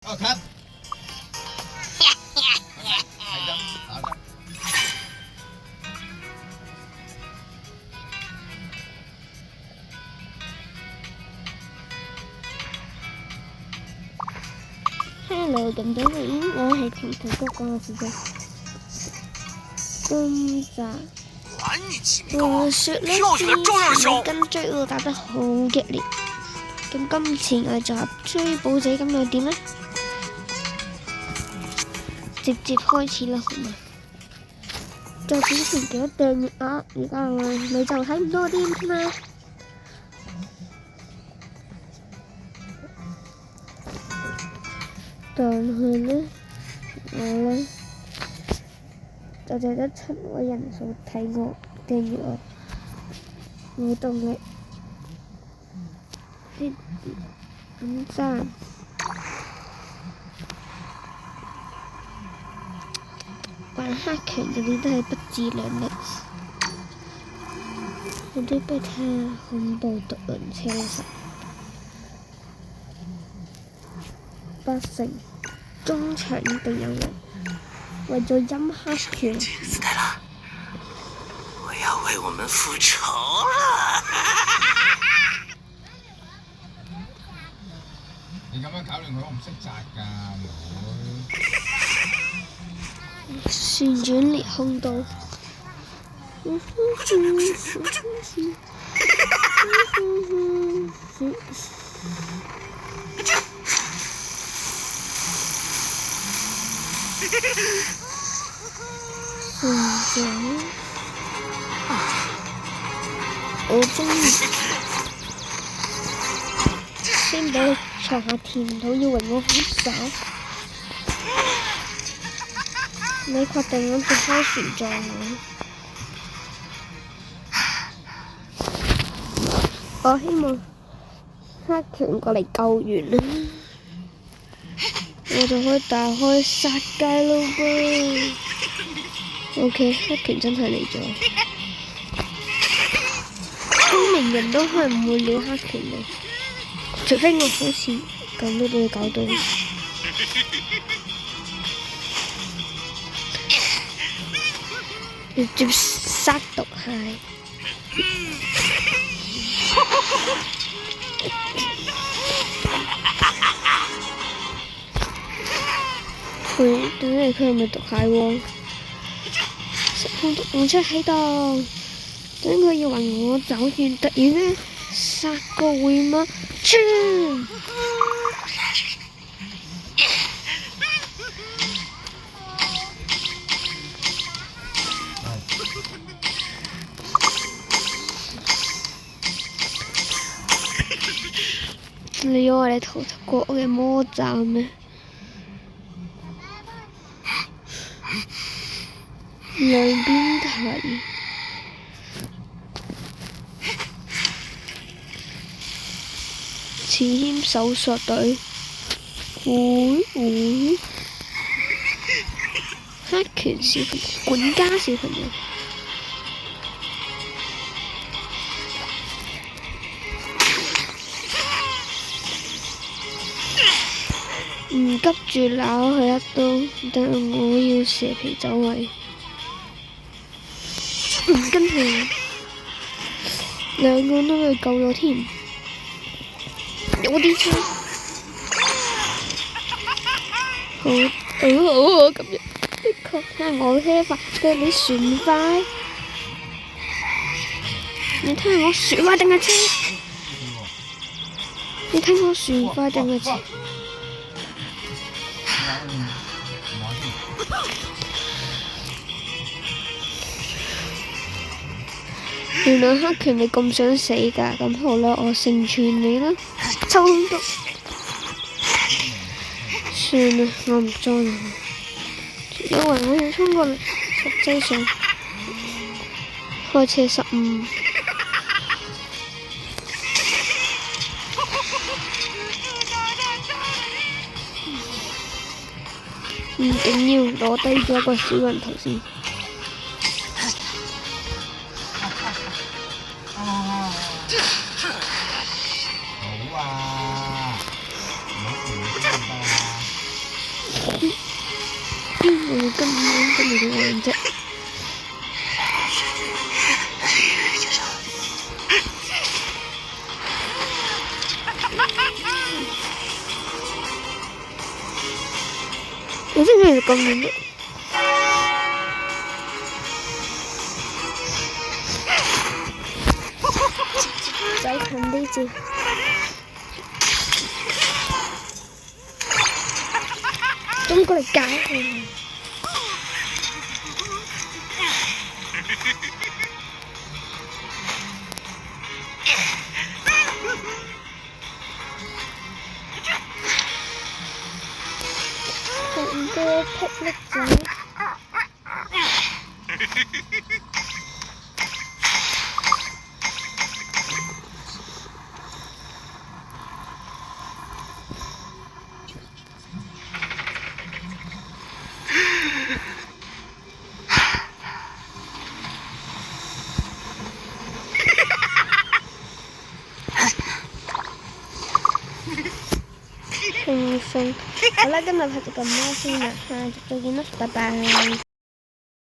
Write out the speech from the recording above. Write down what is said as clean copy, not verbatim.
哦，看，係咁打得。Hello，咁多位，我係平平哥哥嘅姐姐。今集話説咧，我跟追我打得好激烈。咁今次我集追寶仔咁又點呢？直接開始啦，好嘛？就之前幾多訂閱額，而家你就睇唔到我啲添啦。但係呢，我呢就淨得7位人數睇我訂閱我，冇動力點讚。玩黑拳嗰啲都係不自量力，嗰啲不睇下恐怖獨輪車實8成中場一定有人為咗陰黑拳。死太郎，我要為我們復仇了！你咁樣搞亂佢，我唔識擲㗎，旋轉裂空刀。我中意先俾你坐下甜土，要為我好手。你確定諗住開船撞我希望黑拳過嚟救援啦，我就可以大開殺戒咯噃。OK， 黑拳真係嚟咗。聰明人都係唔會撩黑拳嘅，除非我好似咁都俾佢搞到。直接殺毒蟹。佢等嚟，佢係咪毒蟹喎？食空毒用出喺度，等佢以為我走完，突然呢殺個會嗎？槍！你要我嚟逃過我嘅魔爪咩？兩邊睇，此謙搜索隊，黑拳小朋友，管家小朋友。唔急住鬧佢一刀，但我要蛇皮走位。跟住兩個都被救咗添，有啲槍。好咁樣，的確睇下我車快定你船快？你睇下我船快定係車？你睇我船快定係車？原來黑拳你咁想死㗎，咁好啦，我成全你啦，抽空毒。算啦，我唔再啦，因為我要衝過嚟實際上開車失誤。唔緊要，攞低咗個小人頭先。好啊，唔好唔得啊！我跟你的玩家。我这边也是公民的。再看那只。中過嚟搞我。同個霹靂仔。好啦，今日拍就咁多先啦，下集再見啦，拜拜。